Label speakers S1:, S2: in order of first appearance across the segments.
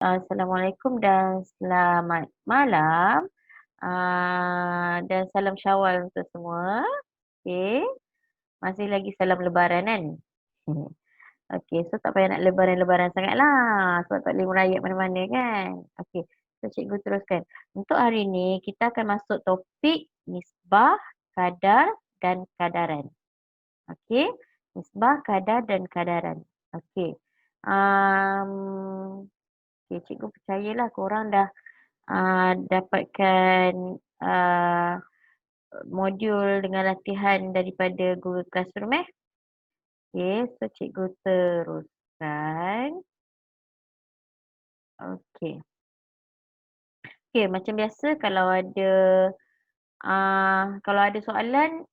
S1: Assalamualaikum dan selamat malam. Dan salam Syawal untuk semua. Okey, masih lagi salam lebaran kan? Okey, so tak payah nak lebaran-lebaran sangatlah sebab tak boleh merayap mana-mana kan? Okey, so cikgu teruskan. Untuk hari ni kita akan masuk topik nisbah, kadar dan kadaran. Okey, nisbah, kadar dan kadaran. Okey. Um, okey, cikgu percayalah korang dah dapatkan modul dengan latihan daripada Google Classroom Okey, so cikgu teruskan. Okey. Okey, macam biasa kalau ada soalan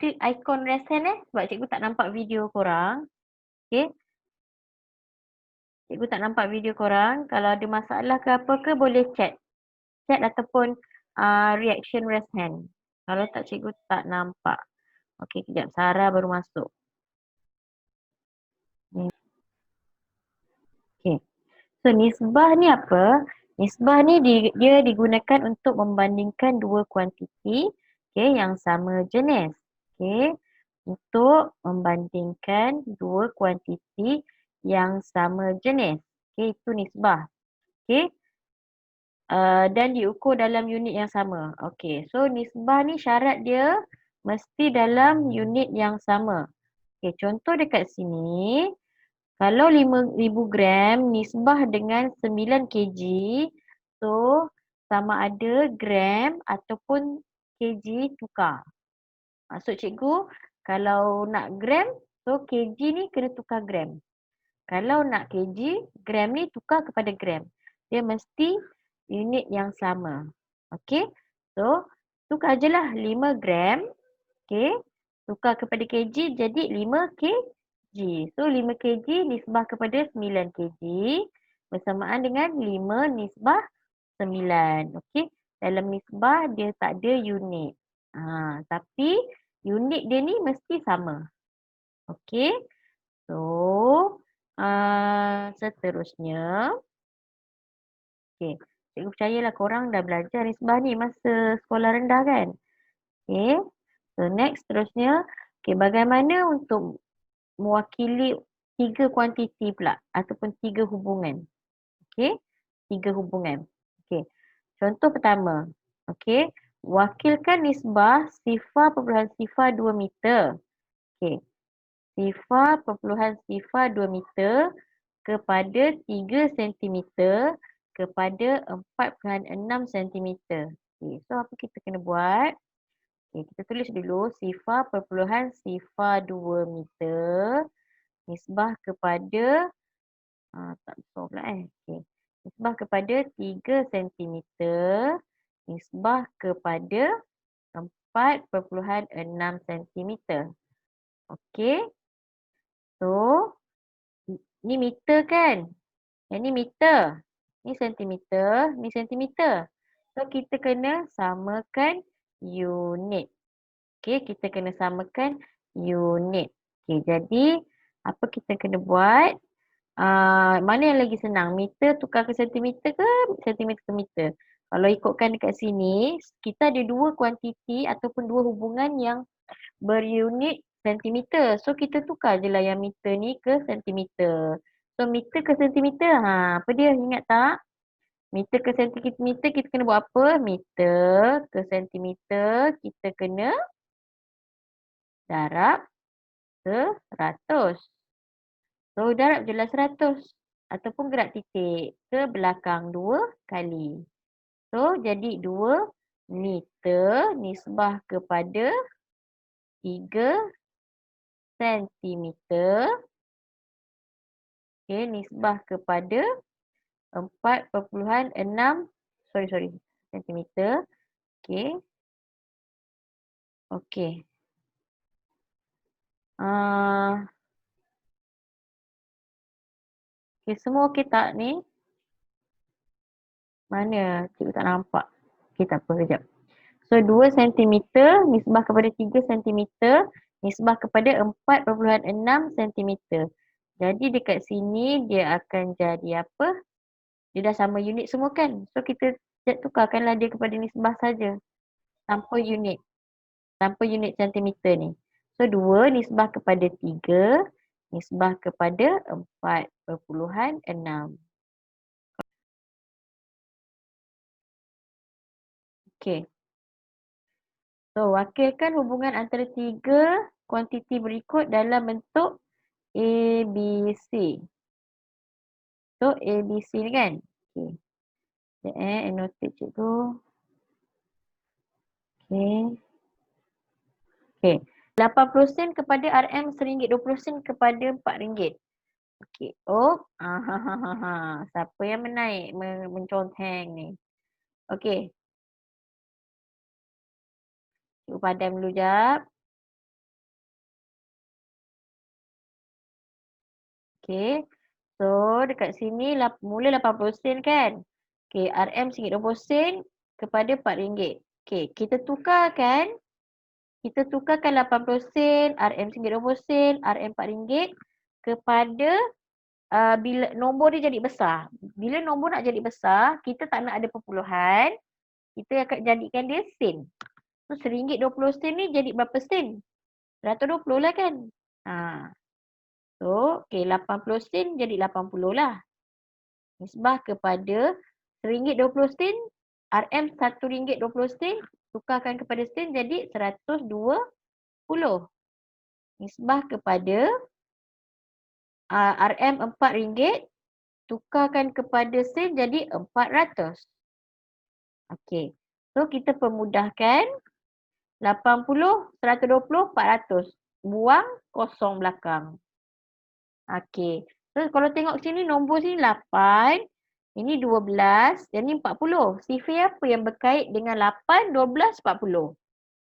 S1: klik ikon raise hand sebab cikgu tak nampak video korang. Okey. Cikgu tak nampak video korang. Kalau ada masalah ke apa ke boleh chat. Chat ataupun reaction raise hand. Kalau tak cikgu tak nampak. Okey, kejap. Sarah baru masuk. Okey. So nisbah ni apa? Nisbah ni dia digunakan untuk membandingkan dua kuantiti yang sama jenis. Okey. Untuk membandingkan dua kuantiti yang sama jenis. Okey, itu nisbah. Okey. Dan diukur dalam unit yang sama. Okey, so nisbah ni syarat dia mesti dalam unit yang sama. Okey, contoh dekat sini, kalau 5,000 gram nisbah dengan 9 kg, so sama ada gram ataupun kg tukar. Maksud cikgu, kalau nak gram, so kg ni kena tukar gram. Kalau nak kg, gram ni tukar kepada gram. Dia mesti unit yang sama. Okey, so tukar je lah 5 gram. Okey, tukar kepada kg jadi 5 kg. So 5 kg nisbah kepada 9 kg bersamaan dengan 5 nisbah 9. Okey, dalam nisbah dia tak ada unit. Tapi unit dia ni mesti sama. Okey, so seterusnya. Okey, cikgu percayalah korang dah belajar nisbah ni masa sekolah rendah kan? Okey, so next seterusnya. Okey, bagaimana untuk mewakili 3 kuantiti pula ataupun 3 hubungan. Okey, 3 hubungan. Okey, contoh pertama. Okey, wakilkan nisbah 0.02 meter. Okey, 0.02 meter kepada 3 cm kepada 4.6 cm. Okey, so apa kita kena buat? Okey, kita tulis dulu 0.02 meter nisbah kepada tak besar pula Okey. Nisbah kepada 3 cm nisbah kepada 4.6 cm. Okey. So ni meter kan? Yang ni meter. Ni sentimeter, ni sentimeter. So kita kena samakan unit. Okey, kita kena samakan unit. Okey, jadi apa kita kena buat? Mana yang lagi senang? Meter tukar ke sentimeter ke sentimeter ke meter? Kalau ikutkan dekat sini, kita ada dua kuantiti ataupun dua hubungan yang berunit sentimeter. So kita tukar je lah yang meter ni ke sentimeter. So meter ke sentimeter, apa dia? Ingat tak? Meter ke sentimeter kita kena buat apa? Meter ke sentimeter kita kena darab 100. So darab je lah 100 ataupun gerak titik ke belakang 2 kali. So jadi 2 meter nisbah kepada 3 sentimeter. Okay, nisbah kepada 4.6 sentimeter. Okay. Okay. Okay, semua okey tak ni? Mana? Cikgu tak nampak. Okay, tak apa, kejap. So 2 cm nisbah kepada 3 cm nisbah kepada 4.6 cm. Jadi dekat sini dia akan jadi apa? Dia dah sama unit semua kan. So kita tukarkanlah dia kepada nisbah saja. Tanpa unit. Tanpa unit sentimeter ni. So 2 nisbah kepada 3 nisbah kepada 4,6. Okey. So wakilkan hubungan antara 3 kuantiti berikut dalam bentuk A, B, C. So A, B, C ni kan. Okey. Sekejap annotate cikgu. Okey. Okey. 80 sen kepada RM RM1, 20 sen kepada RM4. Okey. Oh. Siapa yang menaik menconteng ni? Okey. Cikgu padam dulu jap. Okey. So dekat sini mula 80 sen kan? Okey, RM RM1.20 kepada RM4. Okey, kita tukarkan 80 sen, RM RM1.20, RM RM4 kepada bila nombor dia jadi besar. Bila nombor nak jadi besar, kita tak nak ada perpuluhan, kita akan jadikan dia sen. So RM1.20 ni jadi berapa sen? 120 lah kan? So, okey 80 sen jadi 80 lah. Nisbah kepada RM1.20, RM RM1.20, tukarkan kepada sen jadi 120. Nisbah kepada RM RM4, tukarkan kepada sen jadi 400. Okey. So kita permudahkan 80, 120, 400. Buang kosong belakang. Okey. So kalau tengok sini nombor sini 8, ini 12, dan ini 40. Sifir apa yang berkait dengan 8, 12, 40?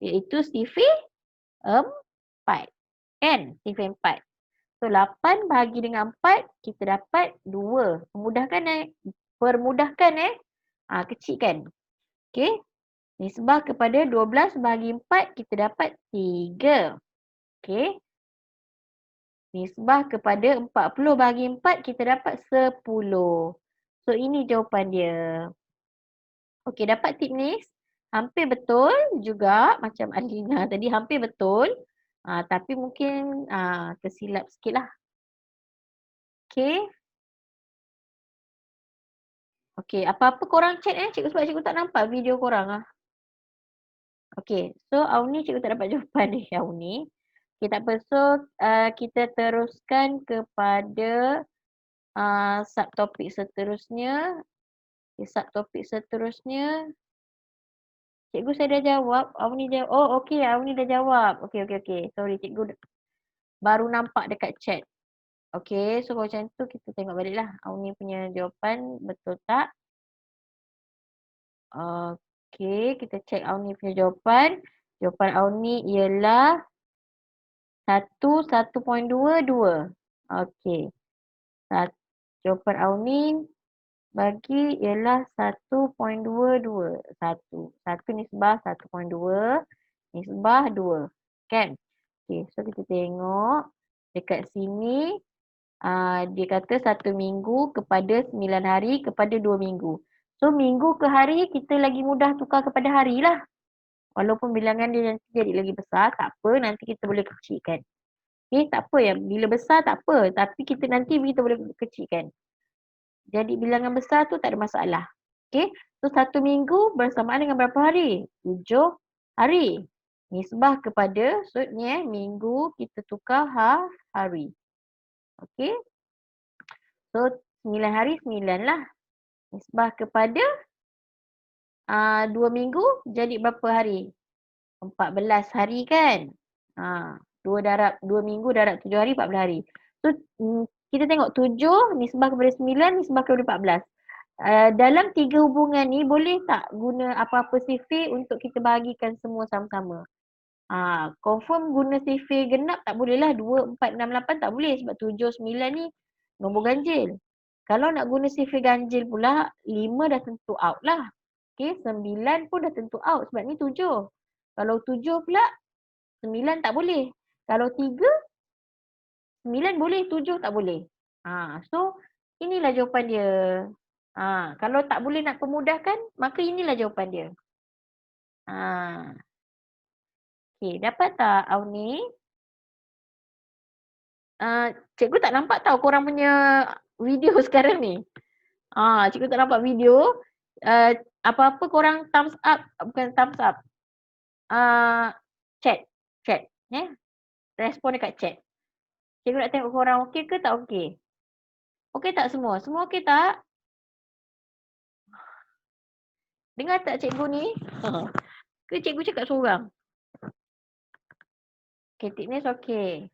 S1: Iaitu sifir 4. Kan? Sifir 4. So 8 bahagi dengan 4, kita dapat 2. Permudahkan kecilkan. Okey. Nisbah kepada 12 bahagi 4, kita dapat 3. Okey. Nisbah kepada 40 bahagi 4, kita dapat 10. So ini jawapan dia. Okey, dapat tip ni. Hampir betul juga macam Alina tadi, hampir betul. Tapi mungkin tersilap sikit lah. Okey. Okey, apa-apa korang chat cikgu, sebab cikgu tak nampak video korang . Okey, so Auni cikgu tak dapat jawapan ni Auni. Okay, tak apa. So kita teruskan kepada subtopik seterusnya. Okay, subtopik seterusnya. Cikgu saya dah jawab. Auni jawab. Oh okey, Auni dah jawab. Okey. Sorry cikgu baru nampak dekat chat. Okey, so kalau macam tu kita tengok balik lah Auni punya jawapan betul tak. Okey, kita check Auni punya jawapan. Jawapan Auni ialah 1.22. Okey. Jawapan Auni bagi ialah 1.22. 1 nisbah 1.2 nisbah 2. Kan? Okey, so kita tengok dekat sini dia kata 1 minggu kepada 9 hari kepada 2 minggu. So minggu ke hari kita lagi mudah tukar kepada hari lah. Walaupun bilangan dia nanti jadi lagi besar, tak apa, nanti kita boleh kecilkan. Okay, tak apa ya, bila besar tak apa, tapi kita nanti boleh kecilkan. Jadi bilangan besar tu tak ada masalah. Okay, so 1 minggu bersamaan dengan berapa hari? 7 hari. Nisbah kepada, so ni minggu kita tukar hari. Okay, so 9 hari 9 lah. Nisbah kepada 2 minggu jadi berapa hari? 14 hari kan? 2 minggu darab 7 hari 14 hari. So kita tengok 7 nisbah kepada 9 nisbah kepada 14. Dalam 3 hubungan ni boleh tak guna apa-apa sifir untuk kita bahagikan semua sama-sama? Confirm guna sifir genap tak boleh lah. 2, 4, 6, 8 tak boleh sebab 7, 9 ni nombor ganjil. Kalau nak guna sifir ganjil pula, 5 dah tentu out lah. Okay, 9 pun dah tentu out sebab ni 7. Kalau 7 pula, 9 tak boleh. Kalau 3, 9 boleh, 7 tak boleh. So inilah jawapan dia. Kalau tak boleh nak pemudahkan, maka inilah jawapan dia. Okey, dapat tak Auni? Cikgu tak nampak tau korang punya video sekarang ni. Cikgu tak nampak video. Apa-apa korang thumbs up, bukan thumbs up. Chat. Respon dekat chat. Cikgu nak tengok korang okey ke tak okey? Okey tak semua? Semua okey tak? Dengar tak cikgu ni? Ke cikgu cakap seorang? Okay, thickness okey.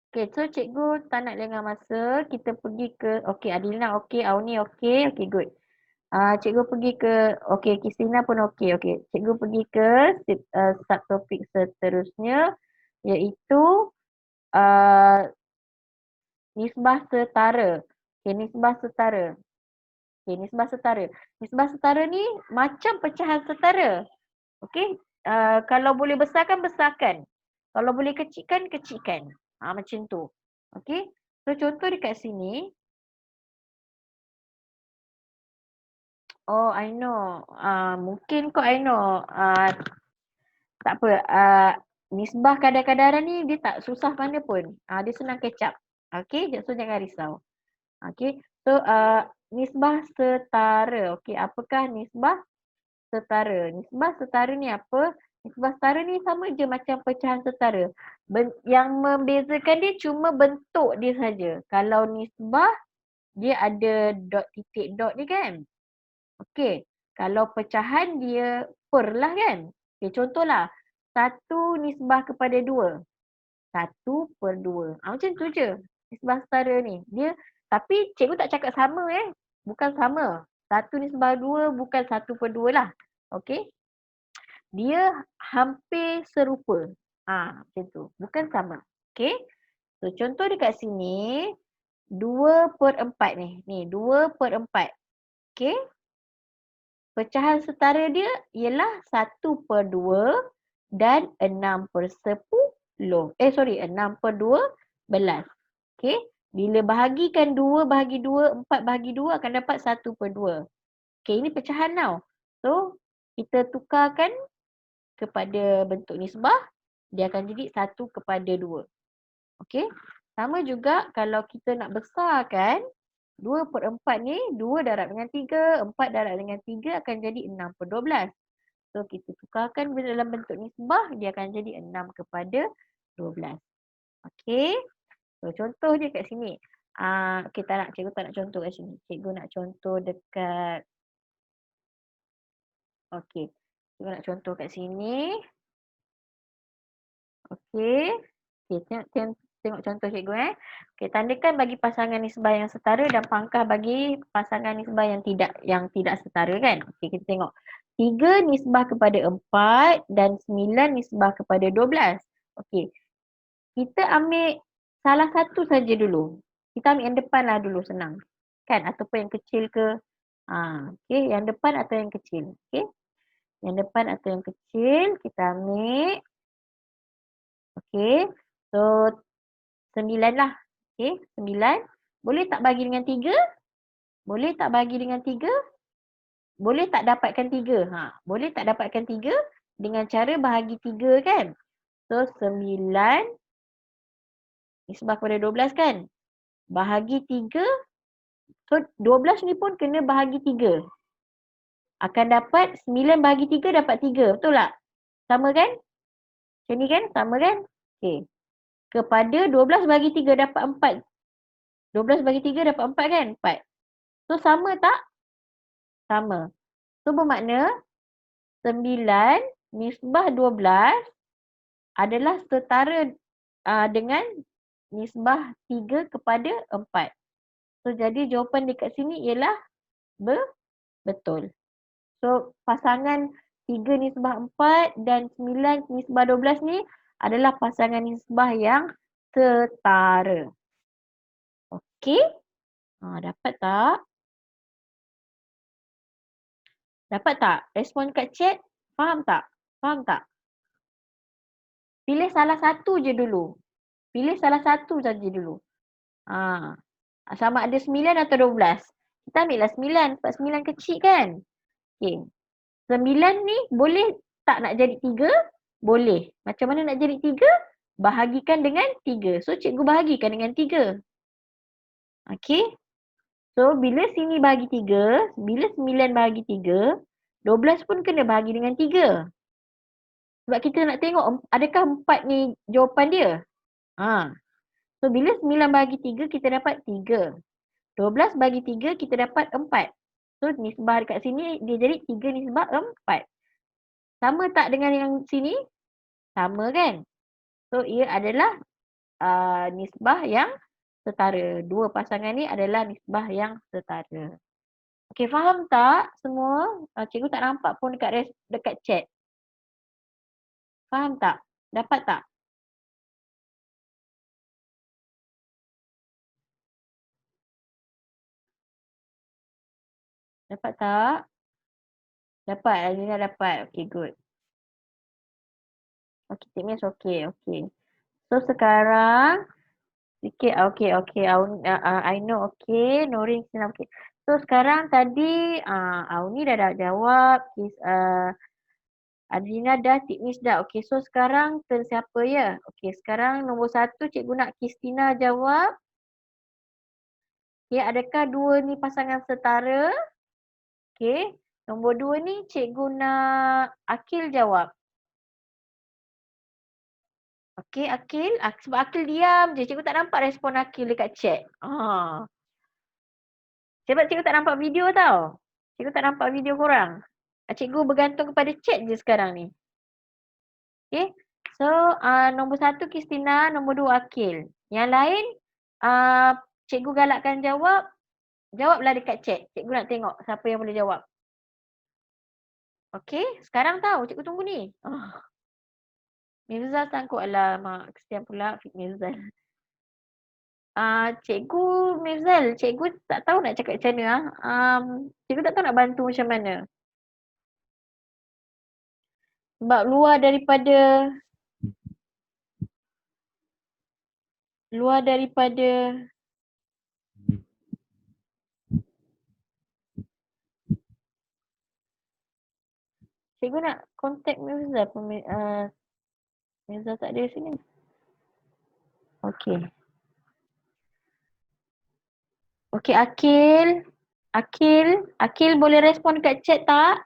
S1: Okay, so cikgu tak nak lengah masa. Kita pergi ke, okay, Adilina okey, Auni okey, okay, good. Cikgu pergi ke, okay, Kisina pun okey, okay. Cikgu pergi ke subtopik seterusnya, iaitu nisbah setara. Okay, nisbah setara. Okay, nisbah setara. Nisbah setara ni macam pecahan setara. Okay, kalau boleh besarkan, besarkan. Kalau boleh kecilkan, kecilkan. Macam tu. Okay, so contoh dekat sini. Oh, I know. Mungkin kau I know. Tak apa. Nisbah kadar-kadaran ni dia tak susah mana pun. Dia senang catch up. Okay, so jangan risau. Okay, so nisbah setara. Okay, apakah nisbah setara? Nisbah setara ni apa? Nisbah setara ni sama je macam pecahan setara. Yang membezakan dia cuma bentuk dia saja. Kalau nisbah, dia ada dot titik dot ni kan? Okey. Kalau pecahan dia per lah kan? Okay, contohlah. 1 kepada 2. 1/2. Macam tu je. Nisbah setara ni. Tapi cikgu tak cakap sama Bukan sama. 1/2 bukan 1/2 lah. Okey. Dia hampir serupa. Macam tu. Bukan sama. Okey. So contoh dekat sini 2/4 ni. Ni 2/4. Okey. Pecahan setara dia ialah 1/2 dan 6/10. 6/12. Okey. Bila bahagikan 2 bahagi 2, 4 bahagi 2 akan dapat 1/2. Okey, ini pecahan tau. So, kita tukarkan kepada bentuk nisbah, dia akan jadi 1/2. Okey. Sama juga kalau kita nak besarkan 2/4 ni, 2 darab dengan 3, 4 darab dengan 3 akan jadi 6/12. So, kita tukarkan dalam bentuk nisbah, dia akan jadi 6/12. Okey. So, contoh dia kat sini. Cikgu tak nak contoh kat sini. Cikgu nak contoh dekat, okey. Cikgu nak contoh kat sini. Okey. Tengok contoh cikgu Okey, tandakan bagi pasangan nisbah yang setara dan pangkah bagi pasangan nisbah yang tidak setara kan. Okey, kita tengok. 3 nisbah kepada 4 dan 9 nisbah kepada 12. Okey. Kita ambil salah satu saja dulu. Kita ambil yang depan lah dulu, senang. Kan? Ataupun yang kecil ke. Okey, yang depan atau yang kecil. Okey. Yang depan atau yang kecil kita ambil. Okey. So 9 lah. Okey, 9. Boleh tak bagi dengan 3? Boleh tak bagi dengan 3? Boleh tak dapatkan 3? Boleh tak dapatkan 3 dengan cara bahagi 3 kan? So 9 nisbah kepada 12 kan? Bahagi 3. So 12 ni pun kena bahagi 3. Akan dapat 9 bahagi 3 dapat 3. Betul tak? Sama kan? Macam ni kan? Sama kan? Okey. Kepada 12 bagi 3 dapat 4. 12 bagi 3 dapat 4 kan? 4. So sama tak? Sama. So bermakna 9 nisbah 12 adalah setara dengan nisbah 3 kepada 4. So jadi jawapan dekat sini ialah betul. So pasangan 3 nisbah 4 dan 9 nisbah 12 ni adalah pasangan nisbah yang setara. Okey? Dapat tak? Dapat tak? Respon kat chat. Faham tak? Faham tak? Pilih salah satu je dulu. Pilih salah satu saja dulu. Sama ada 9 atau 12. Kita ambillah 9 sebab 9 kecil kan. Okey. 9 ni boleh tak nak jadi 3? Boleh. Macam mana nak jadi 3? Bahagikan dengan 3. So cikgu bahagikan dengan 3. Okey. So bila sini bahagi 3, bila 9 bahagi 3, 12 pun kena bahagi dengan 3. Sebab kita nak tengok adakah 4 ni jawapan dia. So bila 9 bahagi 3 kita dapat 3. 12 bagi 3 kita dapat 4. So nisbah dekat sini dia jadi 3 nisbah 4. Sama tak dengan yang sini? Sama kan? So ia adalah nisbah yang setara. Dua pasangan ni adalah nisbah yang setara. Okey, faham tak semua? Cikgu tak nampak pun dekat chat. Faham tak? Dapat tak? Dapat tak? Dapat, Azina dapat. Okey, good. Okey, Cik Miss okey, okey. So sekarang sikit, okey. I know, okey. Norin senang, okey. So sekarang tadi Auni dah jawab. Adrina dah, Cik Miss dah. Okey, so sekarang turn siapa ya? Okey, sekarang nombor 1 cikgu nak Kristina jawab. Okey, adakah dua ni pasangan setara? Okey, nombor 2 ni cikgu nak Akil jawab. Okey, Akil. Sebab Akil diam je. Cikgu tak nampak respon Akil dekat chat. Sebab cikgu tak nampak video tau. Cikgu tak nampak video korang. Cikgu bergantung kepada chat je sekarang ni. Okay. So, nombor 1 Kristina, nombor 2 Akil. Yang lain, cikgu galakkan jawab. Jawablah dekat chat. Cikgu nak tengok siapa yang boleh jawab. Okay. Sekarang tahu cikgu tunggu ni. Mirzal sangkut. Alamak, kesian pula Mirzal. Cikgu Mirzal, cikgu tak tahu nak cakap macam mana. Cikgu tak tahu nak bantu macam mana. Sebab luar daripada cikgu nak contact Mirzal pun Mirzal tak ada sini. Okey. Okey, Akil boleh respon kat chat tak?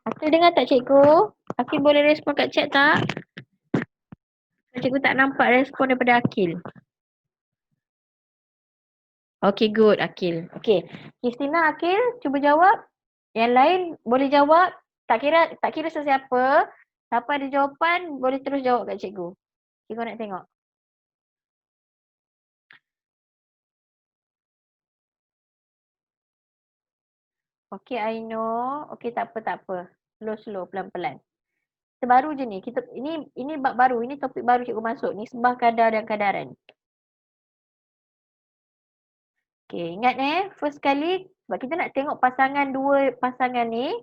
S1: Akil dengar tak cikgu? Akil boleh respon kat chat tak? Cikgu tak nampak respon daripada Akil. Okey, good Akil. Okey. Kristina, Akil cuba jawab. Yang lain boleh jawab. Tak kira sesiapa. Siapa ada jawapan boleh terus jawab kat cikgu. Cikgu nak tengok. Okey, I know. Okey, tak apa. Slow, pelan-pelan. Kita baru je ni. Ini bab baru. Ini topik baru cikgu masuk. Nisbah kadar dan kadaran. Okey, ingat first kali sebab kita nak tengok dua pasangan ni.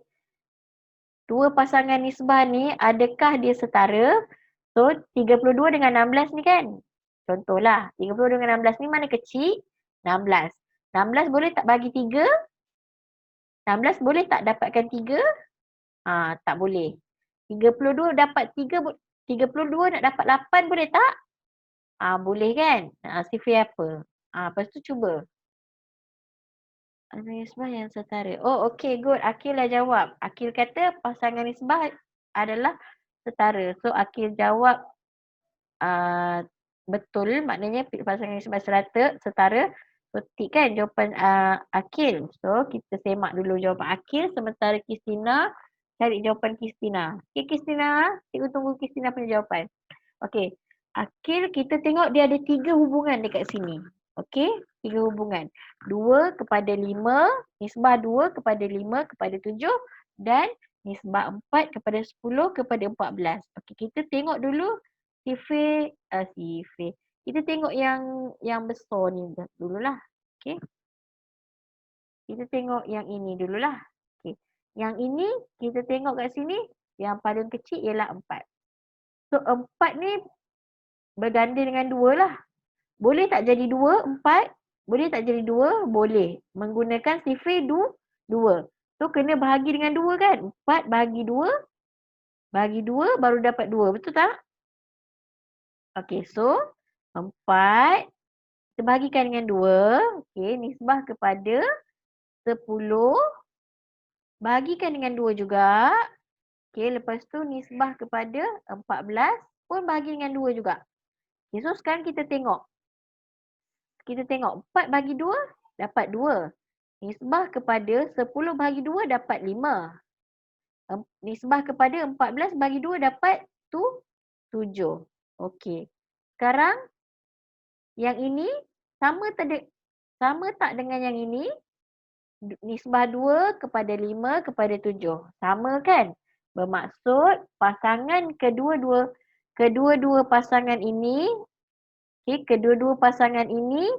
S1: Dua pasangan nisbah ni adakah dia setara? So 32 dengan 16 ni kan? Contohlah 32 dengan 16 ni mana kecil? 16. 16 boleh tak bagi 3? 16 boleh tak dapatkan 3? Tak boleh. 32 dapat 3, 32 nak dapat 8 boleh tak? Boleh kan? Sifir apa? Lepas tu cuba. Nisbah yang setara. Oh, okay, good. Akil dah jawab. Akil kata pasangan nisbah adalah setara. So, Akil jawab betul. Maknanya pasangan nisbah setara. So, tik kan jawapan Akil. So, kita semak dulu jawapan Akil. Sementara Kristina cari jawapan Kristina. Okay, Kristina. Cikgu tunggu Kristina punya jawapan. Okay. Akil, kita tengok dia ada 3 hubungan dekat sini. Okey, 3 hubungan. 2 kepada 5, nisbah 2 kepada 5 kepada 7 dan nisbah 4 kepada 10 kepada 14. Okey, kita tengok dulu sifir. Kita tengok yang besar ni dululah. Okey. Kita tengok yang ini dululah. Okey. Yang ini kita tengok kat sini yang paling kecil ialah 4. So 4 ni berganda dengan 2 lah. Boleh tak jadi 2, 4? Boleh tak jadi 2? Boleh. Menggunakan sifir 2. So kena bahagi dengan 2 kan? 4 bahagi 2 baru dapat 2. Betul tak? Okey, so 4 kita bahagikan dengan 2. Okey, nisbah kepada 10 bahagikan dengan 2 juga. Okey, lepas tu nisbah kepada 14 pun bahagi dengan 2 juga. Okey, so sekarang kita tengok. 4 bagi 2 dapat 2. Nisbah kepada 10 bagi 2 dapat 5. Nisbah kepada 14 bagi 2 dapat 7. Okey. Sekarang yang ini sama tak dengan yang ini? Nisbah 2 kepada 5 kepada 7. Sama kan? Bermaksud pasangan kedua-dua pasangan ini, kedua-dua pasangan ini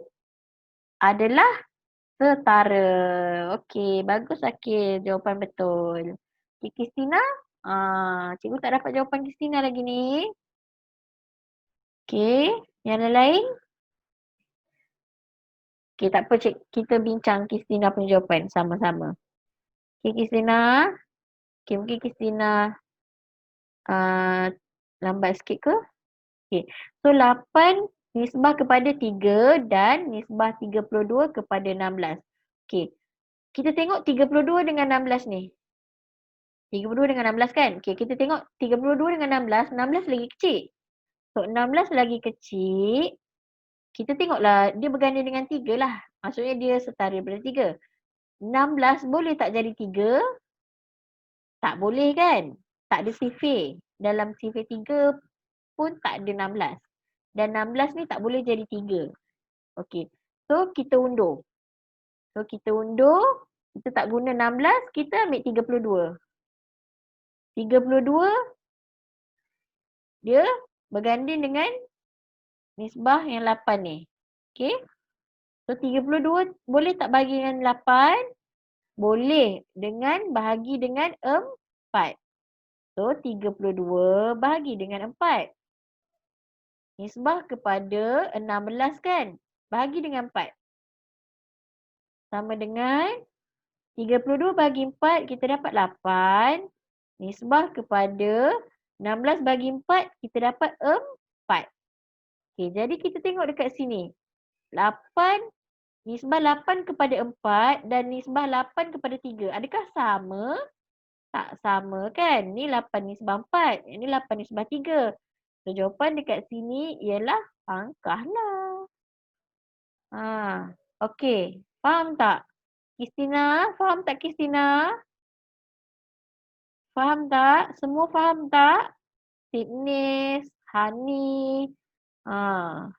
S1: adalah setara. Okey, bagus Akil. Jawapan betul. Okey, Kristina. Cikgu tak dapat jawapan Kristina lagi ni. Okey, yang lain? Okey, tak apa cik. Kita bincang Kristina punya jawapan sama-sama. Okey, Kristina. Okey, mungkin Kristina lambat sikit ke? Okey, so 8 nisbah kepada 3 dan nisbah 32 kepada 16. Okey, kita tengok 32 dengan 16 ni. 32 dengan 16 kan? Okey, kita tengok 32 dengan 16, 16 lagi kecil. So 16 lagi kecil, kita tengoklah dia berganda dengan 3 lah. Maksudnya dia setara daripada 3. 16 boleh tak jadi 3? Tak boleh kan? Tak ada sifir. Dalam sifir 3 pun tak ada 16. Dan 16 ni tak boleh jadi 3. Okey. So kita undur. Kita tak guna 16, kita ambil 32. 32 dia berganding dengan nisbah yang 8 ni. Okey. So 32 boleh tak bahagi dengan 8? Boleh dengan bahagi dengan 4. So 32 bahagi dengan 4. Nisbah kepada 16 kan? Bahagi dengan 4. Sama dengan 32 bagi 4 kita dapat 8. Nisbah kepada 16 bagi 4 kita dapat 4. Okey, jadi kita tengok dekat sini. 8, nisbah 8 kepada 4 dan nisbah 8 kepada 3. Adakah sama? Tak sama kan? Ni 8 nisbah 4. Ini 8 nisbah 3. So jawapan dekat sini ialah pangkah lah. Okey. Faham tak? Kristina, faham tak Kristina? Faham tak? Semua faham tak? Fitness, Hani.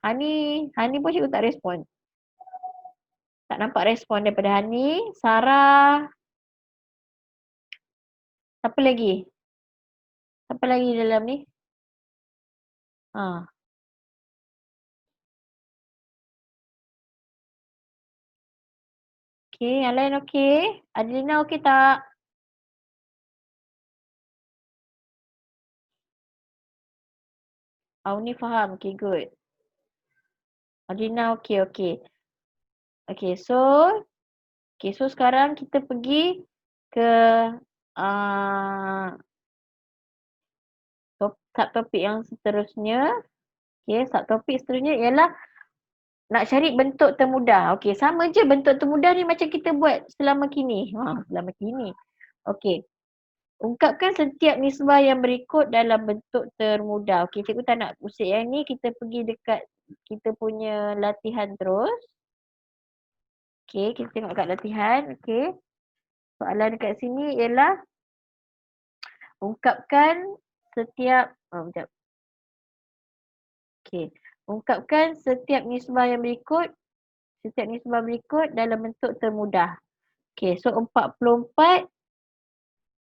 S1: Hani pun cikgu tak respon. Tak nampak respon daripada Hani. Sarah. Siapa lagi? Siapa lagi dalam ni? Okey, yang lain okey? Adelina okey tak? Auni faham. Okay, good. Adelina okey. Okay, so sekarang kita pergi ke subtopik yang seterusnya. Okay, subtopik seterusnya ialah nak cari bentuk termudah. Okay, sama je bentuk termudah ni macam kita buat selama kini. Selama kini. Okay. Ungkapkan setiap nisbah yang berikut dalam bentuk termudah. Okey, cikgu tak nak usik yang ni. Kita pergi dekat kita punya latihan terus. Okey, kita tengok kat latihan. Okey. Soalan dekat sini ialah ungkapkan setiap sekejap. Okey. Ungkapkan setiap nisbah yang berikut dalam bentuk termudah. Okey, so 44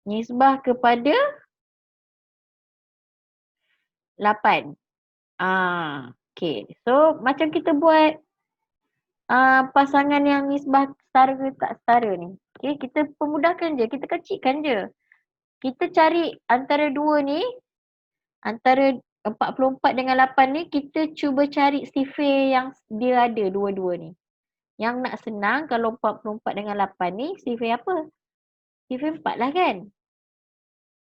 S1: nisbah kepada 8. Okey. So macam kita buat pasangan yang nisbah setara ke tak setara ni. Okay, kita pemudahkan je, kita kecilkan je. Kita cari antara dua ni, antara 44 dengan 8 ni, kita cuba cari sifir yang dia ada dua-dua ni. Yang nak senang kalau 44 dengan 8 ni sifir apa? Sifir 4 lah kan?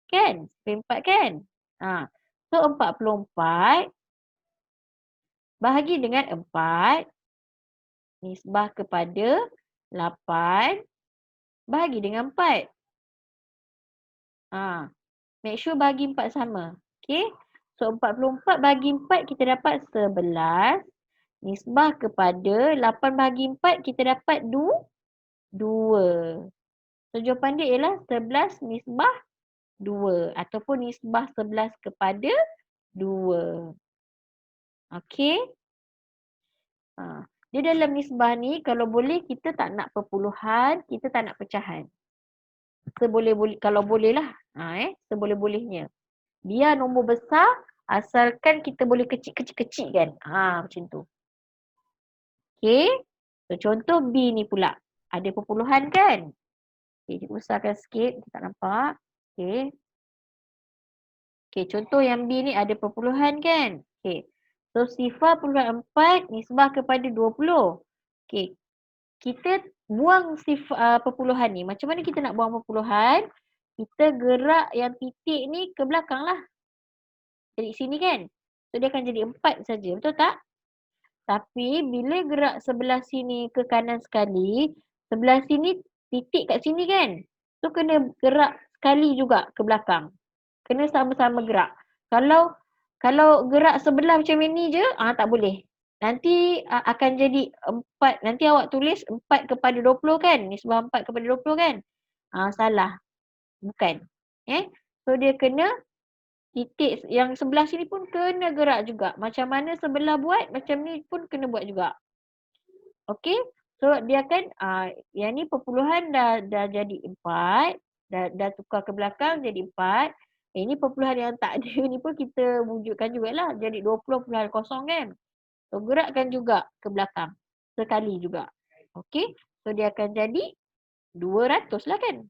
S1: Kan? Sifir 4 kan? Ha. So 44 bahagi dengan 4 nisbah kepada 8 bahagi dengan 4. Ha. Make sure bagi 4 sama. Okay. So 44 bagi 4 kita dapat 11. Nisbah kepada 8 bahagi 4 kita dapat 2. So jawapan dia ialah 11 nisbah 2 ataupun nisbah 11 kepada 2. Okay. Ha. Dia dalam nisbah ni kalau boleh kita tak nak perpuluhan, kita tak nak pecahan. Seboleh-boleh, kalau boleh lah. Seboleh-bolehnya. Biar nombor besar asalkan kita boleh kecil-kecil kan. Macam tu. Okay. So contoh B ni pula. Ada perpuluhan kan? Okay, cikgu besarkan sikit. Kita tak nampak. Okay. Okay, contoh yang B ni ada perpuluhan kan? Okay. So, 0.4 nisbah kepada 20. Okay. Kita buang perpuluhan ni. Macam mana kita nak buang perpuluhan? Kita gerak yang titik ni ke belakang lah. Jadi sini kan? So, dia akan jadi 4 saja. Betul tak? Tapi, bila gerak sebelah sini ke kanan sekali, sebelah sini titik kat sini kan? So, kena gerak sekali juga ke belakang. Kena sama-sama gerak. Kalau gerak sebelah macam ini je, tak boleh. Nanti akan jadi 4. Nanti awak tulis 4 kepada 20 kan? Nisbah 4 kepada 20 kan? Salah. Bukan. So dia kena titik yang sebelah sini pun kena gerak juga. Macam mana sebelah buat, macam ni pun kena buat juga. Okey? So dia kan, yang ni perpuluhan dah jadi 4. Dah tukar ke belakang jadi 4. Ini perpuluhan yang tak ada ni pun kita wujudkan jugalah. Jadi 20.0 kan. So gerakkan juga ke belakang. Sekali juga. Okey. So dia akan jadi 200 lah kan.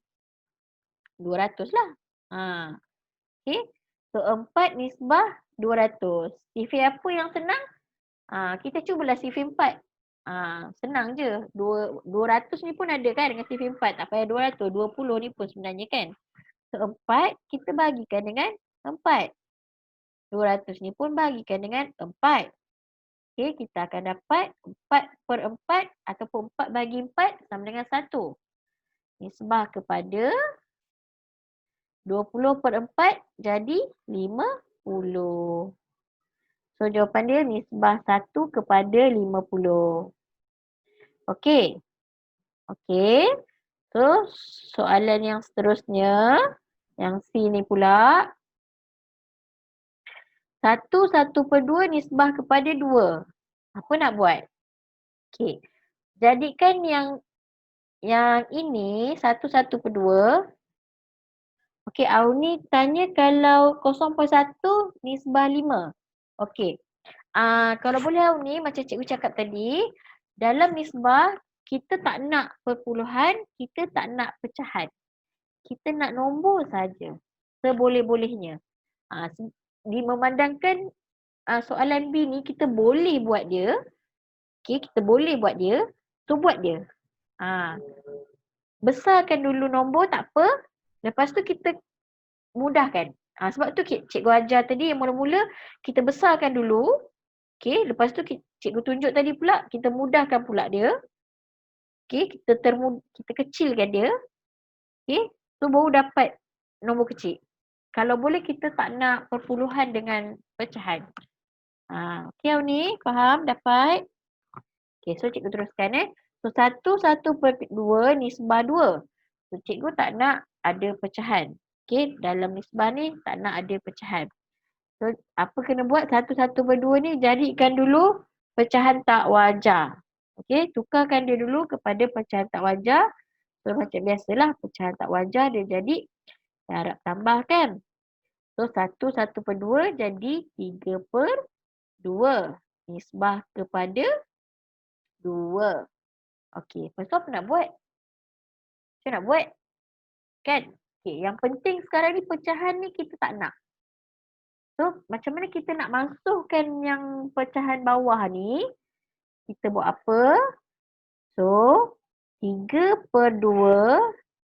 S1: 200 lah. Okey. So 4 nisbah 200. Sifir apa yang senang? Kita cubalah sifir 4. Senang je. 200 ni pun ada kan dengan sifir 4. Tak payah 200. 20 ni pun sebenarnya kan. So 4 kita bagikan dengan 4. 200 ni pun bagikan dengan 4. Okey, kita akan dapat 4/4 ataupun 4 bagi 4 sama dengan 1. Nisbah kepada 20/4 jadi 50. So jawapan dia nisbah 1 kepada 50. Okey. Okey. So soalan yang seterusnya, yang C ni pula. 1/2 nisbah kepada 2. Apa nak buat? Okey. Jadikan yang ini 1/2. Okey, Auni tanya kalau 0.1 nisbah 5. Okey. Kalau boleh Auni, macam cikgu cakap tadi, dalam nisbah kita tak nak perpuluhan, kita tak nak pecahan. Kita nak nombor saja. Seboleh-bolehnya. Memandangkan soalan B ni kita boleh buat dia. Okey, kita boleh buat dia. So buat dia. Besarkan dulu nombor tak apa. Lepas tu kita mudahkan. Sebab tu cikgu ajar tadi yang mula-mula kita besarkan dulu. Okey, lepas tu cikgu tunjuk tadi pula kita mudahkan pula dia. Okey, kita kecilkan dia. Okey, so baru dapat nombor kecil. Kalau boleh kita tak nak perpuluhan dengan pecahan. Okey ni, faham? Dapat? Okey, so cikgu teruskan So 1/2 nisbah 2. So cikgu tak nak ada pecahan. Okey, dalam nisbah ni tak nak ada pecahan. So apa kena buat? 1/2 ni jadikan dulu pecahan tak wajar. Okey, tukarkan dia dulu kepada pecahan tak wajar. So macam biasalah pecahan tak wajar dia jadi darab tambah kan. So 1/2 jadi 3/2. Nisbah kepada 2. Okey, lepas tu apa nak buat? Macam nak buat? Kan? Okey, yang penting sekarang ni pecahan ni kita tak nak. So, macam mana kita nak masukkan yang pecahan bawah ni? Kita buat apa? So, 3/2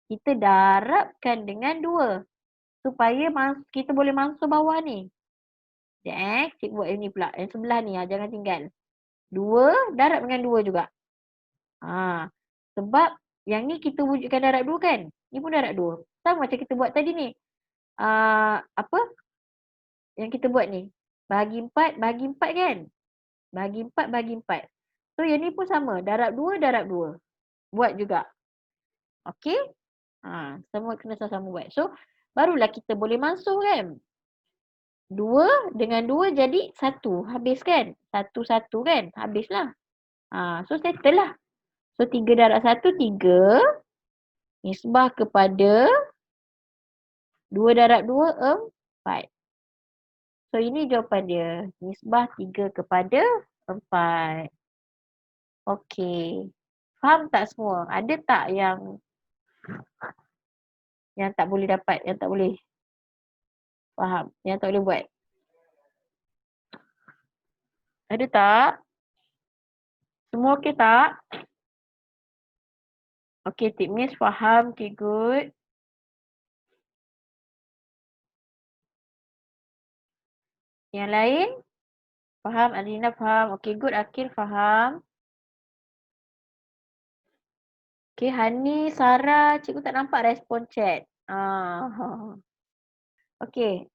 S1: kita darabkan dengan 2 supaya kita boleh masuk bawah ni. Sekejap cikgu buat yang ni pula. Yang sebelah ni jangan tinggal. 2 darab dengan 2 juga. Sebab yang ni kita wujudkan darab 2 kan? Ni pun darab 2. Sama macam kita buat tadi ni. Apa? Yang kita buat ni. Bahagi 4 kan? Bahagi 4 bahagi 4. So yang ni pun sama. Darab 2 darab 2. Buat juga. Okey? Semua kena sama-sama buat. So, barulah kita boleh masuk kan? 2 dengan 2 jadi 1. Habis kan? 1 kan? Habislah. So settle lah. So 3 darab 1, 3. Nisbah kepada 2 darab 2, 4. So ini jawapan dia. Nisbah 3 kepada 4. Okey. Faham tak semua? Ada tak yang tak boleh dapat, yang tak boleh faham, yang tak boleh buat? Ada tak? Semua okey tak? Okey, Tip Miss faham. Okay, good. Yang lain? Faham? Alina faham? Okay, good. Akil faham. Okay, Hani, Sarah, cikgu tak nampak respon chat. Okay,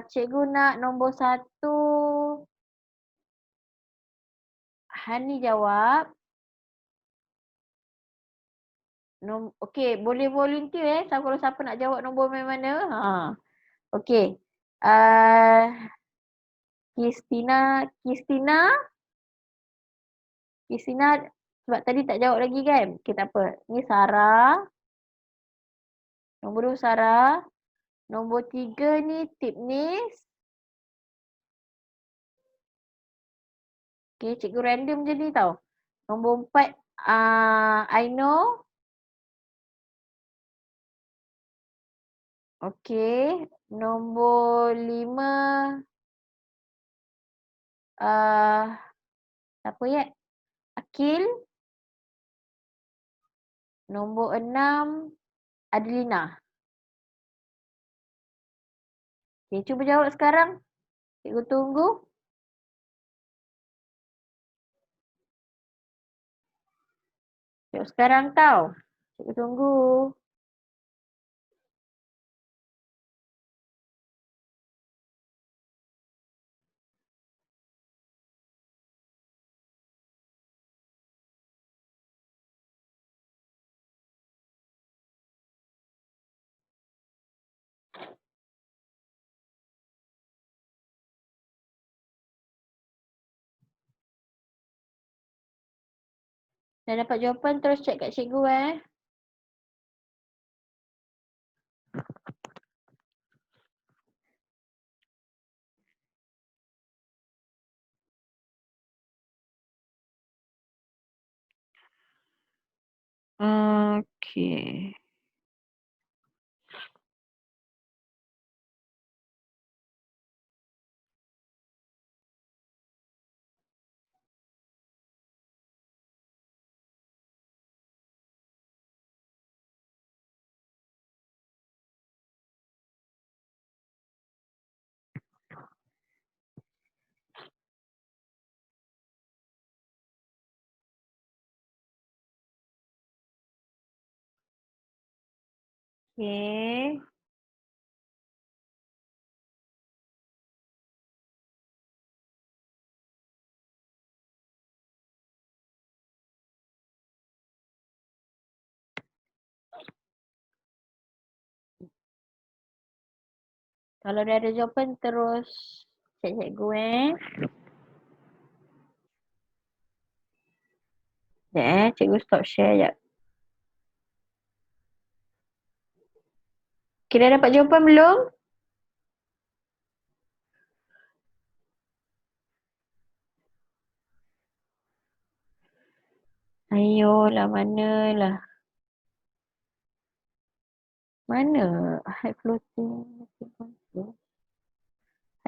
S1: cikgu nak nombor 1. Hani jawab. Okay, boleh volunteer kalau siapa nak jawab nombor mana. Okay. Kristina, sebab tadi tak jawab lagi kan? Okay, tak apa. Ni Sarah. Nombor 2 Sarah. Nombor 3 ni Tipnis. Okay, cikgu random je ni tau. Nombor 4 Aino. Okay. Nombor 5 siapa ya? Akil. Nombor 6 Adelina. Okay, cuba jawab sekarang. Cikgu tunggu. Jawab sekarang tau. Cikgu tunggu. Dah dapat jawapan terus check kat cikgu Okay. Okay. Kalau dah ada jawapan terus check cikgu Sekejap cikgu stop share sekejap. Okay, dah dapat jawapan belum? Ayolah, manalah. Mana? Hide floating.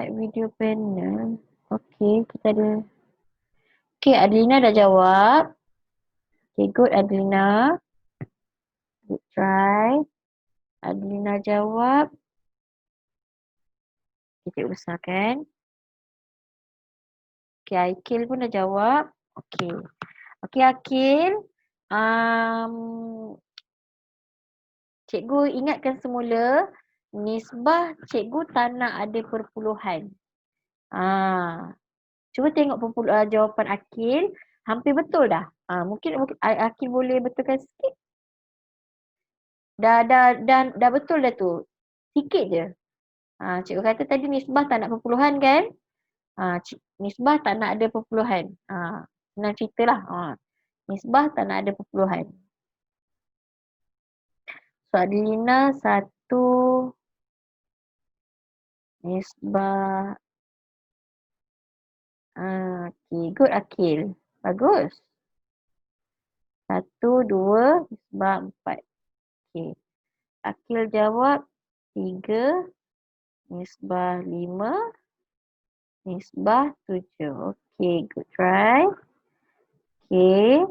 S1: Hide video panel. Okay, kita ada. Okay, Adelina dah jawab. Okay, good Adelina. Good try. Adelina jawab. Okay, cikgu besarkan. Okay, Akil pun dah jawab. Okay. Okay, Akil. Cikgu ingatkan semula, nisbah cikgu tak nak ada perpuluhan. Cuba tengok jawapan Akil. Hampir betul dah. Mungkin Akil boleh betulkan sikit. Dah betul dah tu. Sikit je. Cikgu kata tadi nisbah tak nak perpuluhan kan? Nisbah tak nak ada perpuluhan. Senang ceritalah. Nisbah tak nak ada perpuluhan. So Adelina 1 nisbah. Okay, good Akil. Bagus. 1, 2 nisbah 4. Okay. Akil jawab 3 nisbah 5 nisbah 7. Okay, good try. Okay.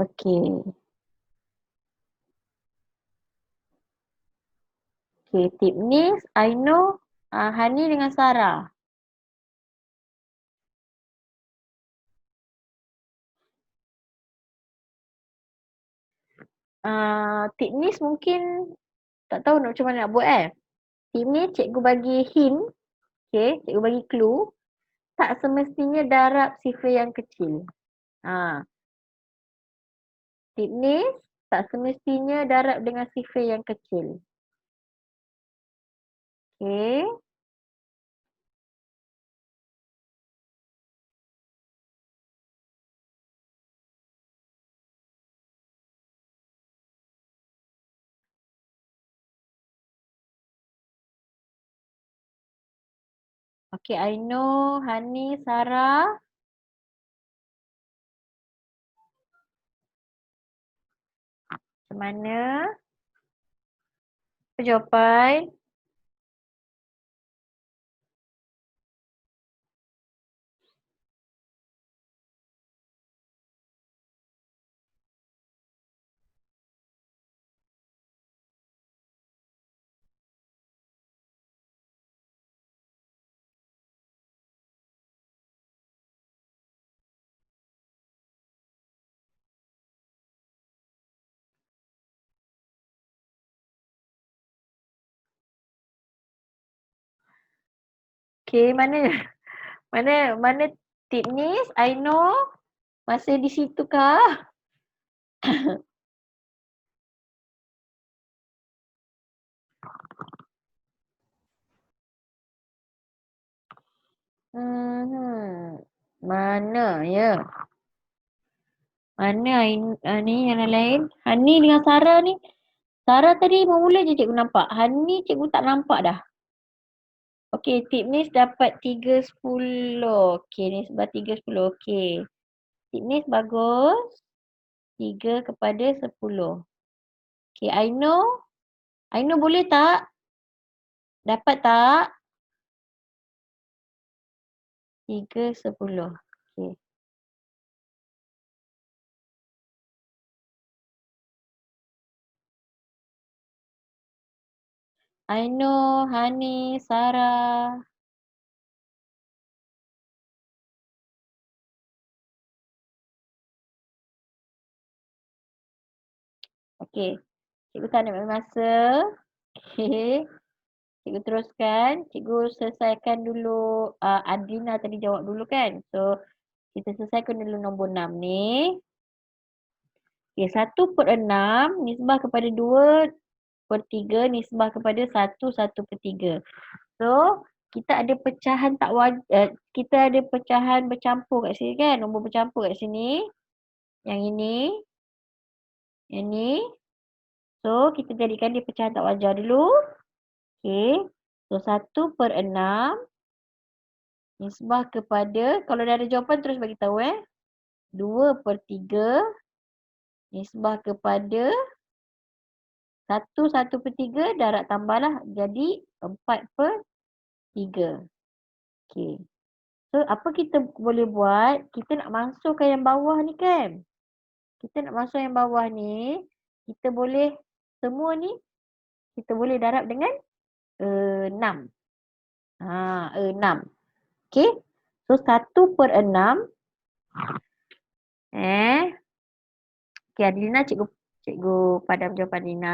S1: Okay. Okay, tip ni Aino, Hani dengan Sarah. Tip ni mungkin tak tahu macam mana nak buat Tip ni cikgu bagi hint. Okay, cikgu bagi clue. Tak semestinya darab sifar yang kecil. Tip ni tak semestinya darab dengan sifar yang kecil. Okay. Okay, Aino, Hani, Sarah. Macam mana? Apa jawapan? Okay, mana tip ni? Aino, masih di situ kah? Mana ya? Mana ni yang lain? Hani dengan Sarah ni. Sarah tadi mula je cikgu nampak. Hani cikgu tak nampak dah. Okey, tip ni dapat 3/10. Okey, ni sebab 3/10. Okey. Tip ni bagus. 3/10. Okey, Aino boleh tak? Dapat tak? 3/10. Okey. Aino, Hani, Sarah. Okey. Cikgu tak nak ambil masa. Okey. Cikgu teruskan. Cikgu selesaikan dulu. Adlina tadi jawab dulu kan. So, kita selesaikan dulu nombor 6 ni. Okey, 1/6 nisbah kepada 2/3 nisbah kepada 1/3. So, kita ada pecahan kita ada pecahan bercampur kat sini kan. Nombor bercampur kat sini. Yang ini. Yang ni. So, kita jadikan dia pecahan tak wajar dulu. Okey. So, 1/6 nisbah kepada, kalau dah ada jawapan terus bagi tahu 2/3 nisbah kepada 1/3 darab tambahlah jadi 4/3. Okey. So apa kita boleh buat? Kita nak masukkan yang bawah ni kan? Kita nak masuk yang bawah ni, kita boleh semua ni kita boleh darab dengan 6. 6. Okey. So 1/6 okey Adilina, cikgu padam jawapan Adilina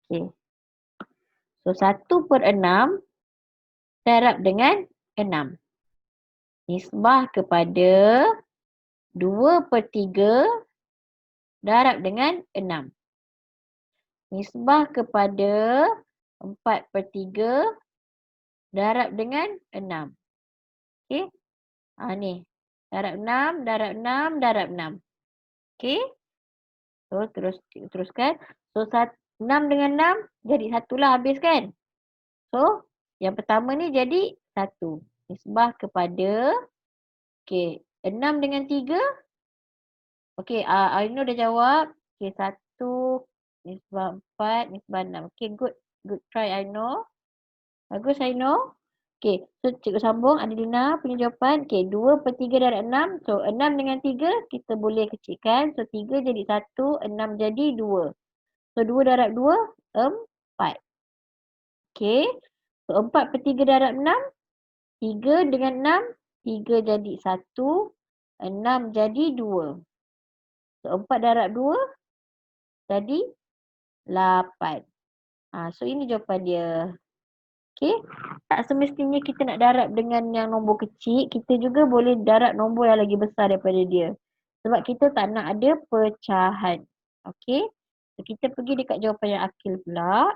S1: Okey. So 1/6 darab dengan 6. Nisbah kepada 2/3 darab dengan 6. Nisbah kepada 4/3 darab dengan 6. Okey. Ni. Darab 6, darab 6, darab 6. Okey. So teruskan. So 6 dengan 6 jadi 1 lah habis kan. So yang pertama ni jadi 1. Nisbah kepada 6 dengan 3. Okey, Aino dah jawab. Okey, 1 nisbah 4 nisbah 6. Okey, good try Aino. Bagus Aino. Okey, so cikgu sambung Adelina punya jawapan. Okey, 2/3 darab 6. So 6 dengan 3 kita boleh kecilkan. So 3 jadi 1, 6 jadi 2. So 2 darab 2, 4. Okey, so 4/3 darab 6. 3 dengan 6, 3 jadi 1, 6 jadi 2. So 4 darab 2 jadi 8. So ini jawapan dia. Okey. Tak semestinya kita nak darab dengan yang nombor kecil. Kita juga boleh darab nombor yang lagi besar daripada dia. Sebab kita tak nak ada pecahan. Okey. So kita pergi dekat jawapan yang akil pula.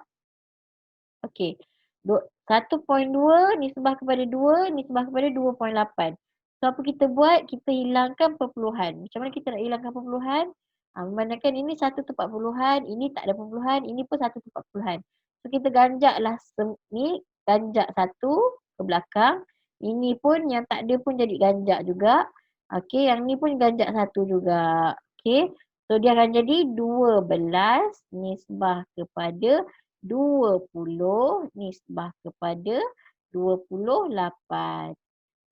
S1: Okey. 1.2 nisbah kepada 2 nisbah kepada 2.8. So apa kita buat? Kita hilangkan perpuluhan. Macam mana kita nak hilangkan perpuluhan? Memandangkan ini 1 tempat puluhan, ini tak ada perpuluhan, ini pun 1 tempat puluhan. So kita ganjaklah ni, ganjak 1 ke belakang. Ini pun yang tak ada pun jadi ganjak juga. Okey, yang ni pun ganjak 1 juga. Okey. So dia akan jadi 12 nisbah kepada 20 nisbah kepada 28.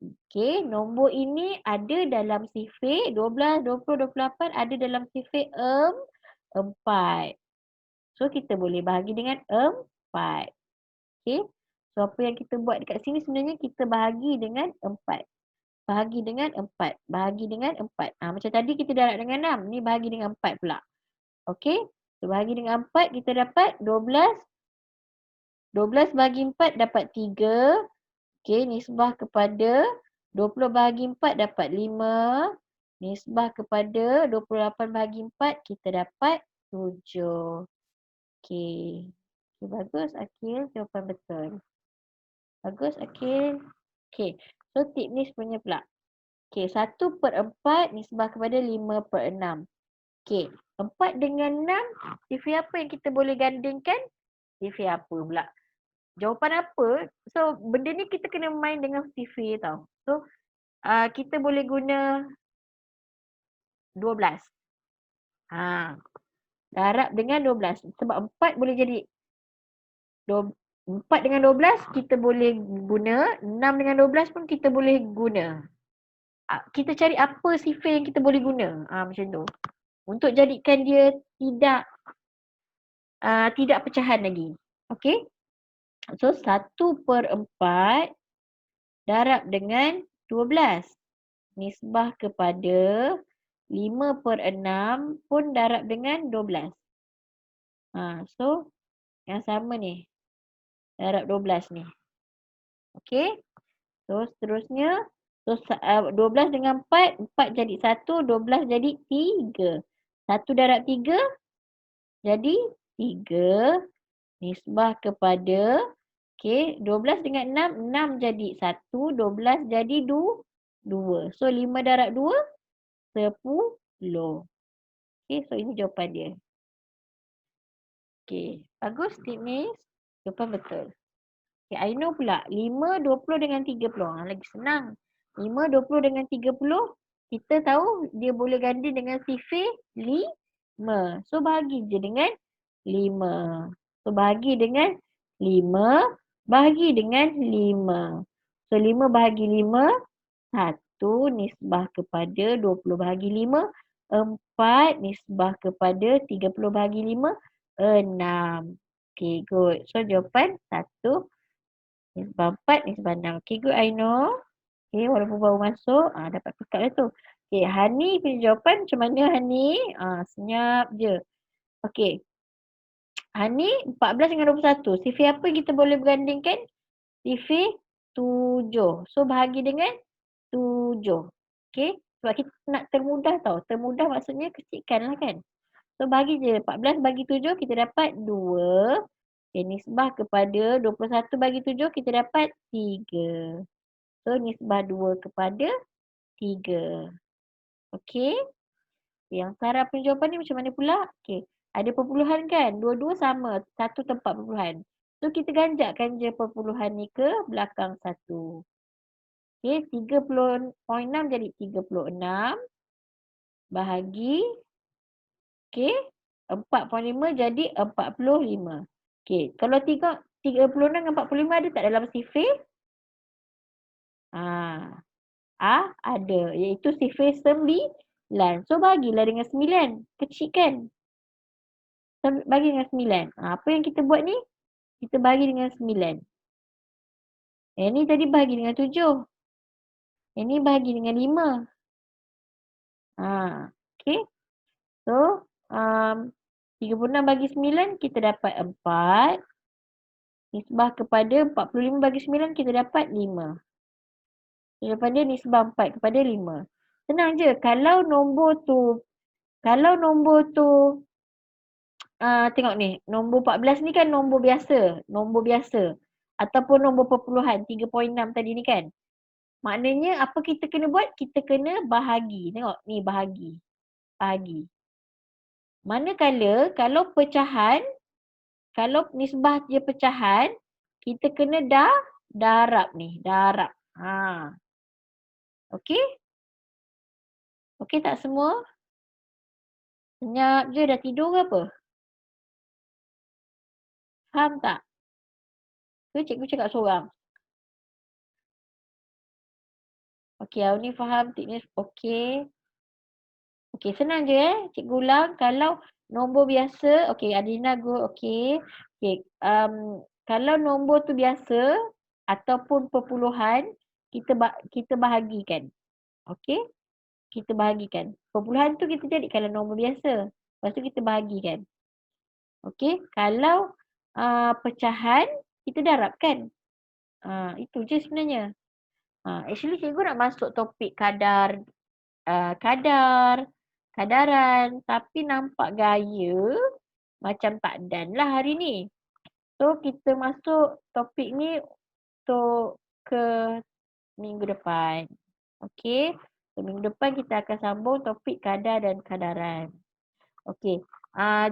S1: Okey, nombor ini ada dalam sifir 12, 20, 28 ada dalam sifir 4. So kita boleh bahagi dengan 4. Okey. So apa yang kita buat dekat sini sebenarnya kita bahagi dengan 4. Bahagi dengan 4. Bahagi dengan 4. Macam tadi kita darab dengan 6. Ni bahagi dengan 4 pula. Okey. So bahagi dengan 4 kita dapat 12. 12 bahagi 4 dapat 3. Okey, nisbah kepada 20 bahagi 4 dapat 5. Nisbah kepada 28 bahagi 4 kita dapat 7. Okey. Okay, bagus Akil, jawapan betul. Bagus Akil. Okey, so tip ni sebenarnya pula. Okey, 1/4 nisbah kepada 5/6. Okey, 4 dengan 6, sifir apa yang kita boleh gandingkan? Sifir apa pula? Jawapan apa? So benda ni kita kena main dengan sifir tau. So kita boleh guna 12. Darab dengan 12. Sebab 4 boleh jadi 4 dengan 12 kita boleh guna. 6 dengan 12 pun kita boleh guna. Kita cari apa sifir yang kita boleh guna. Macam tu. Untuk jadikan dia tidak pecahan lagi. Okey. So 1/4 darab dengan 12. Nisbah kepada 5/6 pun darab dengan 12. So yang sama ni. Darab 12 ni. Okey. So seterusnya. So 12 dengan 4. 4 jadi 1. 12 jadi 3. 1 darab 3 jadi 3. Nisbah kepada 12 dengan 6. 6 jadi 1. 12 jadi 2. So 5 darab 2 10. So ini jawapan dia. Bagus tip ni. Jawapan betul. Aino pula 5, 20 dengan 30. Lagi senang. 5, 20 dengan 30. Kita tahu dia boleh ganding dengan sifir 5. So bahagi je dengan 5. So bahagi dengan 5. Bahagi dengan 5. So 5 bahagi 5, 1 nisbah kepada 20 bahagi 5, 4 nisbah kepada 30 bahagi 5, 6. Okay, good. So jawapan 1 nisbah 4 nisbah 6. Okay, good Aino. Okay, walaupun baru masuk, dapat pick up lah tu. Okay, Hani punya jawapan macam mana Hani? Senyap je. Okay, Hani 14 dengan 21. Sifir apa kita boleh bergandingkan? Sifir 7. So bahagi dengan 7. Okay, sebab kita nak termudah tau. Termudah maksudnya kecilkan lah kan. So bagi je 14 bagi 7 kita dapat 2. Okay, nisbah kepada 21 bagi 7 kita dapat 3. So nisbah 2 kepada 3. Okay. Yang Sarah punya jawapan ni macam mana pula? Okay. Ada perpuluhan kan? Dua-dua sama. Satu tempat perpuluhan. So kita ganjakkan je perpuluhan ni ke belakang satu. Okay. 30.6 jadi 36. Bahagi. Okay. 4.5 jadi 45. Okay. Kalau 36 dengan 45 ada tak dalam sifir? Ada. Iaitu sifir 9. So bagilah dengan 9. Kecil kan? Bagi dengan 9. Apa yang kita buat ni? Kita bagi dengan 9. Yang ni tadi bagi dengan 7. Yang ni bagi dengan 5. Okay. So, 36 bagi 9 kita dapat 4. Nisbah kepada 45 bagi 9 kita dapat 5. Daripada nisbah 4 kepada 5. Senang je. Kalau nombor tu tengok ni, nombor 14 ni kan nombor biasa. Ataupun nombor perpuluhan 3.6 tadi ni kan. Maknanya apa kita kena buat? Kita kena bahagi. Tengok ni bahagi. Manakala kalau pecahan, kalau nisbah dia pecahan, kita kena darab ni. Darab. Okey? Okey tak semua? Senyap je, dah tidur ke apa? Faham tak? Ke cikgu cakap seorang? Okey, awak ni faham teknis. Okey. Okey, senang je cikgu ulang. Kalau nombor biasa, okey, Adina go, okey. Okey, kalau nombor tu biasa ataupun perpuluhan, kita bahagikan. Okey? Kita bahagikan. Perpuluhan tu kita jadikanlah nombor biasa. Lepas tu kita bahagikan. Okey, kalau pecahan, kita darabkan. Itu je sebenarnya. Actually cikgu nak masuk topik kadaran, tapi nampak gaya macam tak dan lah hari ni. So kita masuk topik ni untuk ke minggu depan. Okey. So minggu depan kita akan sambung topik kadar dan kadaran. Okey.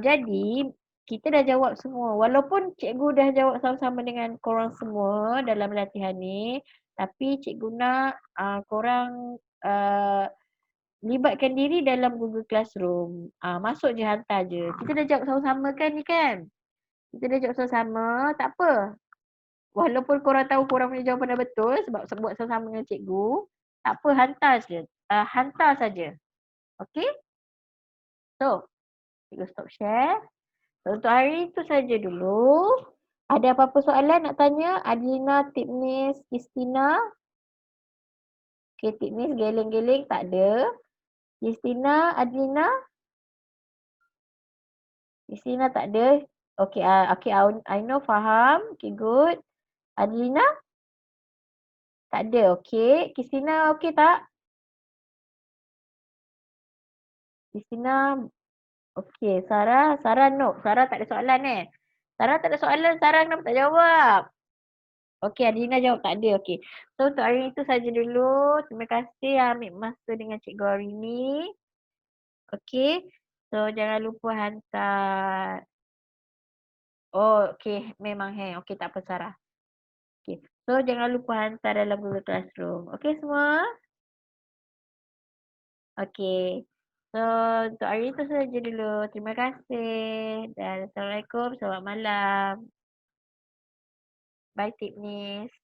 S1: Jadi kita dah jawab semua. Walaupun cikgu dah jawab sama-sama dengan korang semua dalam latihan ni, tapi cikgu nak korang libatkan diri dalam Google Classroom. Masuk je, hantar je. Kita dah jawab sama-sama kan ni kan? Kita dah jawab sama-sama, tak apa. Walaupun korang tahu korang punya jawapan dah betul sebab buat sama-sama dengan cikgu, tak apa, hantar je. Hantar saja. Okey? So, cikgu stop share. So, untuk hari itu saja dulu. Ada apa-apa soalan nak tanya? Adina, Tipnis, Kristina? Okay, Tipnis geleng-geleng tak ada. Kristina, Adina? Kristina tak ada. Okay, I know, faham. Okay, good. Adina? Tak ada, okay. Kristina okay tak? Kristina, okay. Sarah no. Sarah tak ada soalan Sarah tak ada soalan, Sarah kenapa tak jawab? Okay, Adina jawab tak ada, okay. So, untuk hari itu saja dulu. Terima kasih ambil masa dengan cikgu hari ini. Okay. So, jangan lupa hantar. Oh, okay. Memang okay, tak apa Sarah. Okay. So, jangan lupa hantar dalam Google Classroom. Okay semua? Okay. So, untuk hari itu saja dulu. Terima kasih. Dan Assalamualaikum. Selamat malam. Bye, Tipnis.